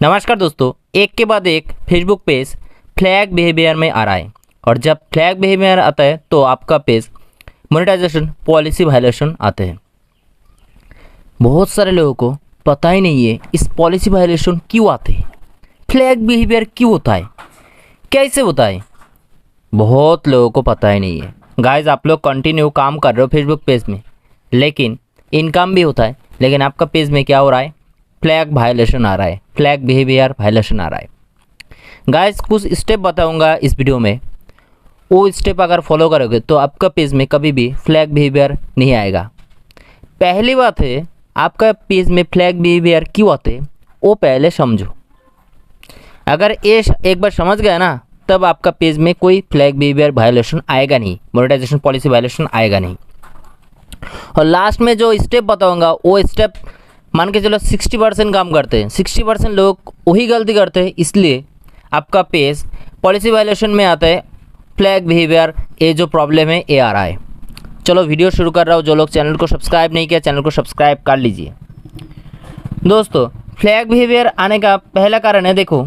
नमस्कार दोस्तों, एक के बाद एक फेसबुक पेज फ्लैग बिहेवियर में आ रहा है और जब फ्लैग बिहेवियर आता है तो आपका पेज मोनेटाइजेशन पॉलिसी वायलेशन आते हैं। बहुत सारे लोगों को पता ही नहीं है इस पॉलिसी वायलेशन क्यों आते हैं, फ्लैग बिहेवियर क्यों होता है, कैसे होता है, बहुत लोगों को पता ही नहीं है। गाइस, आप लोग कंटिन्यू काम कर रहे हो फेसबुक पेज में, लेकिन इनकम भी होता है, लेकिन आपका पेज में क्या हो रहा है, फ्लैग वायलेशन आ रहा है, फ्लैग बिहेवियर वायलेशन आ रहा है। गाइस, कुछ स्टेप बताऊंगा इस वीडियो में, वो स्टेप अगर फॉलो करोगे तो आपका पेज में कभी भी फ्लैग बिहेवियर नहीं आएगा। पहली बात है, आपका पेज में फ्लैग बिहेवियर क्यों आते हैं वो पहले समझो। अगर ये एक बार समझ गया ना, तब आपका पेज में कोई फ्लैग बिहेवियर वायलेशन आएगा नहीं, मोनेटाइजेशन पॉलिसी वायलेशन आएगा नहीं। और लास्ट में जो स्टेप बताऊंगा वो स्टेप मान के चलो 60% काम करते हैं, 60% लोग वही गलती करते हैं, इसलिए आपका पेज पॉलिसी वायलेशन में आता है। फ्लैग बिहेवियर ये जो प्रॉब्लम है ये आ रहा है। चलो वीडियो शुरू कर रहा हूँ। जो लोग चैनल को सब्सक्राइब नहीं किया, चैनल को सब्सक्राइब कर लीजिए। दोस्तों, फ्लैग बिहेवियर आने का पहला कारण है, देखो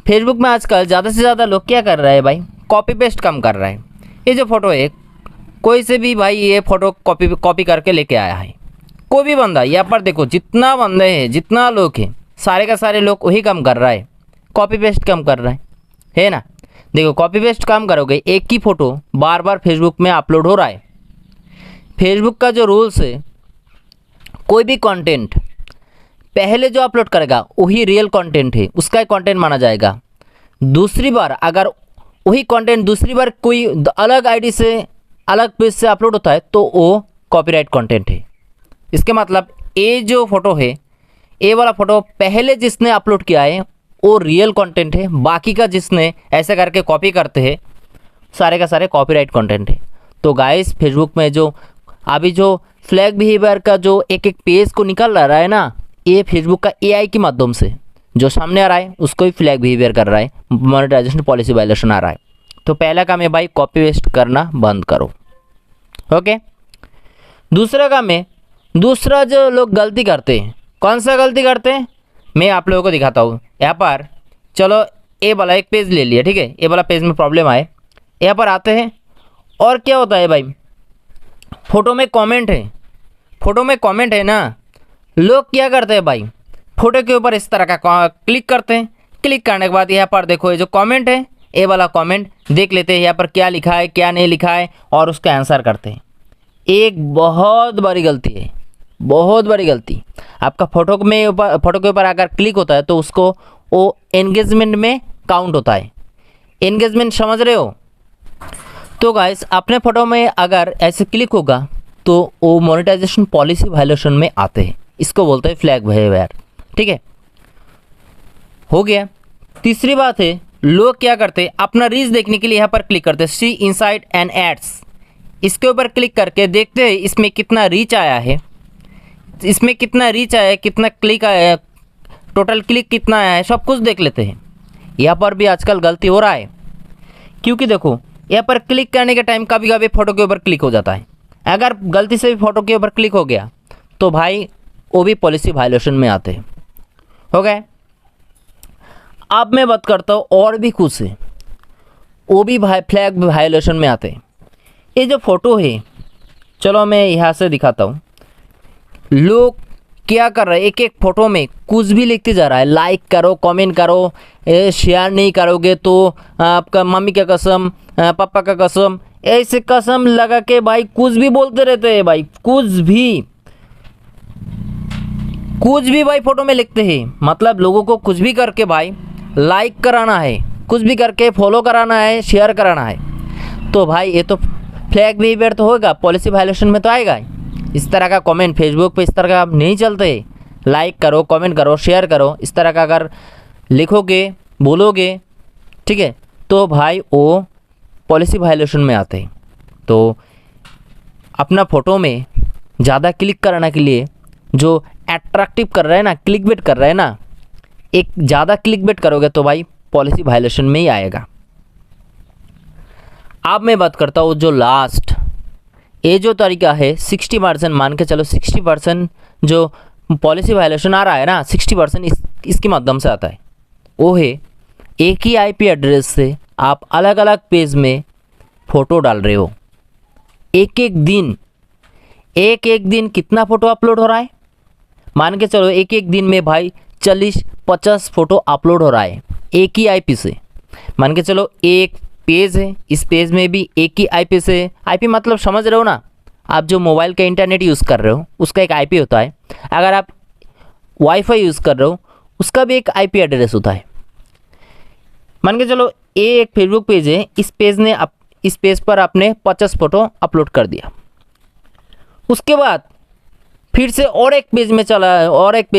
फेसबुक में आजकल ज़्यादा से ज़्यादा लोग क्या कर रहा है भाई, कॉपी पेस्ट काम कर रहा है। ये जो फ़ोटो है, कोई से भी भाई ये फ़ोटो कॉपी करके लेके आया है, कोई भी बंदा। यहाँ पर देखो जितना बंदे हैं, जितना लोग हैं, सारे का सारे लोग वही काम कर रहा है, कॉपी पेस्ट काम कर रहा है ना। देखो कॉपी पेस्ट काम करोगे, एक ही फ़ोटो बार बार फेसबुक में अपलोड हो रहा है। फेसबुक का जो रूल्स है, कोई भी कंटेंट पहले जो अपलोड करेगा वही रियल कंटेंट है, उसका ही कंटेंट माना जाएगा। दूसरी बार अगर वही कंटेंट दूसरी बार कोई अलग आईडी से अलग पेज से अपलोड होता है तो वो कॉपीराइट कंटेंट है। इसके मतलब ये जो फ़ोटो है, ये वाला फ़ोटो पहले जिसने अपलोड किया है वो रियल कंटेंट है, बाकी का जिसने ऐसे करके कॉपी करते हैं सारे का सारे कॉपीराइट कंटेंट है। तो गाइस, फेसबुक में जो अभी जो फ्लैग बिहेवियर का जो एक एक पेज को निकल रहा है ना, ये फेसबुक का एआई के माध्यम से जो सामने आ रहा है उसको ही फ्लैग बिहेवियर कर रहा है, मोनेटाइजेशन पॉलिसी वायलेशन आ रहा है। तो पहला काम है भाई, कॉपी पेस्ट करना बंद करो। ओके, दूसरा काम है, दूसरा जो लोग गलती करते हैं, कौन सा गलती करते हैं मैं आप लोगों को दिखाता हूँ। यहाँ पर चलो ये वाला एक पेज ले लिया, ठीक है, ये वाला पेज में प्रॉब्लम आए, यहाँ पर आते हैं और क्या होता है भाई, फ़ोटो में कमेंट है, फ़ोटो में कमेंट है ना, लोग क्या करते हैं भाई, फ़ोटो के ऊपर इस तरह का क्लिक करते हैं। क्लिक करने के बाद यहाँ पर देखो ये जो कमेंट है, ये वाला कमेंट देख लेते हैं यहाँ पर क्या लिखा है क्या नहीं लिखा है और उसका आंसर करते हैं। एक बहुत बड़ी गलती है, बहुत बड़ी गलती। आपका फ़ोटो के ऊपर अगर क्लिक होता है तो उसको वो एंगेजमेंट में काउंट होता है। एंगेजमेंट समझ रहे हो? तो गाइस, अपने फ़ोटो में अगर ऐसे क्लिक होगा तो वो मोनेटाइजेशन पॉलिसी वायलेशन में आते हैं, इसको बोलते हैं फ्लैग बिहेवियर। ठीक है, हो गया। तीसरी बात है, लोग क्या करते हैं, अपना रीच देखने के लिए यहाँ पर क्लिक करते हैं, सी इनसाइड एंड एड्स। इसके ऊपर क्लिक करके देखते हैं इसमें कितना रीच आया है, इसमें कितना रीच आया है, कितना क्लिक आया है, टोटल क्लिक कितना आया है, सब कुछ देख लेते हैं। यहाँ पर भी आजकल गलती हो रहा है, क्योंकि देखो यहाँ पर क्लिक करने के टाइम कभी कभी फ़ोटो के ऊपर क्लिक हो जाता है। अगर गलती से भी फ़ोटो के ऊपर क्लिक हो गया तो भाई वो भी पॉलिसी वायलेशन में आते हैं। हो गए। अब मैं बात करता हूँ और भी कुछ है, वो भी फ्लैग वायलेशन में आते हैं। ये जो फ़ोटो है, चलो मैं यहाँ से दिखाता हूँ। लोग क्या कर रहे हैं, एक एक फ़ोटो में कुछ भी लिखते जा रहा है, लाइक करो, कमेंट करो, शेयर नहीं करोगे तो आपका मम्मी का कसम, पापा का कसम, ऐसे कसम लगा के भाई कुछ भी बोलते रहते हैं भाई, कुछ भी भाई फ़ोटो में लिखते हैं। मतलब लोगों को कुछ भी करके भाई लाइक कराना है, कुछ भी करके फॉलो कराना है, शेयर कराना है। तो भाई ये तो फ्लैग बिहेवियर तो होगा, पॉलिसी वायलेशन में तो आएगा। इस तरह का कमेंट फेसबुक पे इस तरह का नहीं चलते। लाइक करो, कमेंट करो, शेयर करो, इस तरह का अगर लिखोगे, बोलोगे, ठीक है, तो भाई वो पॉलिसी वायलेशन में आते हैं। तो अपना फ़ोटो में ज़्यादा क्लिक कराने के लिए जो अट्रैक्टिव कर रहा है ना, क्लिक बेट कर रहा है ना, एक ज़्यादा क्लिक बेट करोगे तो भाई पॉलिसी वायलेशन में ही आएगा। अब मैं बात करता हूँ जो लास्ट, ये जो तरीका है 60% मान के चलो, 60% जो पॉलिसी वायलेशन आ रहा है ना, 60% इसके माध्यम से आता है, वो है एक ही आईपी एड्रेस से आप अलग अलग पेज में फ़ोटो डाल रहे हो। एक एक दिन कितना फ़ोटो अपलोड हो रहा है, मान के चलो एक एक दिन में भाई 40-50 फ़ोटो अपलोड हो रहा है एक ही आईपी से। मान के चलो एक पेज है, इस पेज में भी एक ही आईपी से, आईपी मतलब समझ रहे हो ना, आप जो मोबाइल का इंटरनेट यूज़ कर रहे हो उसका एक आईपी होता है। अगर आप वाईफाई यूज़ कर रहे हो उसका भी एक आईपी एड्रेस होता है। मान के चलो ये एक फेसबुक पेज है, इस पेज पर आपने 50 फ़ोटो अपलोड कर दिया। उसके बाद फिर से और एक पेज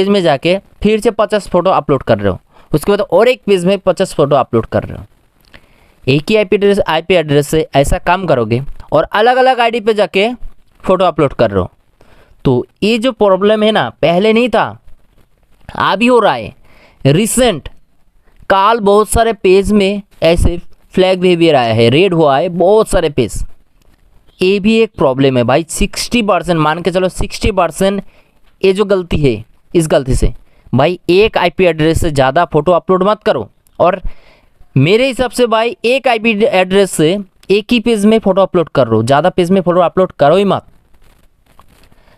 में जाके फिर से 50 फ़ोटो अपलोड कर रहे हो। उसके बाद और एक पेज में 50 फ़ोटो अपलोड कर रहे हो। एक ही आईपी एड्रेस से ऐसा काम करोगे और अलग अलग आईडी पे जाके फ़ोटो अपलोड कर रहे हो, तो ये जो प्रॉब्लम है ना, पहले नहीं था, अभी हो रहा है। रिसेंट काल बहुत सारे पेज में ऐसे फ्लैग बिहेवियर आया है, रेड हुआ है बहुत सारे पेज। ये भी एक प्रॉब्लम है भाई। 60%, मान के चलो 60% ये जो गलती है, इस गलती से भाई एक आईपी एड्रेस से ज़्यादा फ़ोटो अपलोड मत करो। और मेरे हिसाब से भाई एक आईपी एड्रेस से एक ही पेज में फ़ोटो अपलोड कर लो, ज़्यादा पेज में फ़ोटो अपलोड करो ही मत।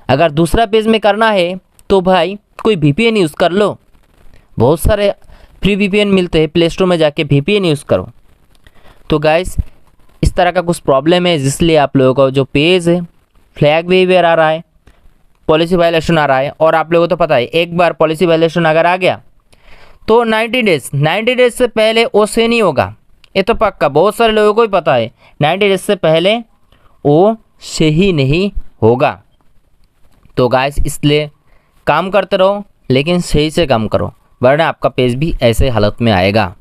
अगर दूसरा पेज में करना है तो भाई कोई वीपीएन यूज़ कर लो, बहुत सारे फ्री वीपीएन मिलते हैं, प्ले स्टोर में जाके वीपीएन यूज़ करो। तो गाइस इस तरह का कुछ प्रॉब्लम है, जिसलिए आप लोगों का जो पेज है फ्लैग बिहेवियर आ रहा है, पॉलिसी वायलेशन आ रहा है। और आप लोगों को तो पता है, एक बार पॉलिसी वायलेशन अगर आ गया तो 90 डेज से पहले वो से नहीं होगा। ये तो पक्का, बहुत सारे लोगों को ही पता है 90 डेज से पहले वो से ही नहीं होगा। तो गाइस इसलिए काम करते रहो, लेकिन सही से काम करो, वरना आपका पेज भी ऐसे हालत में आएगा।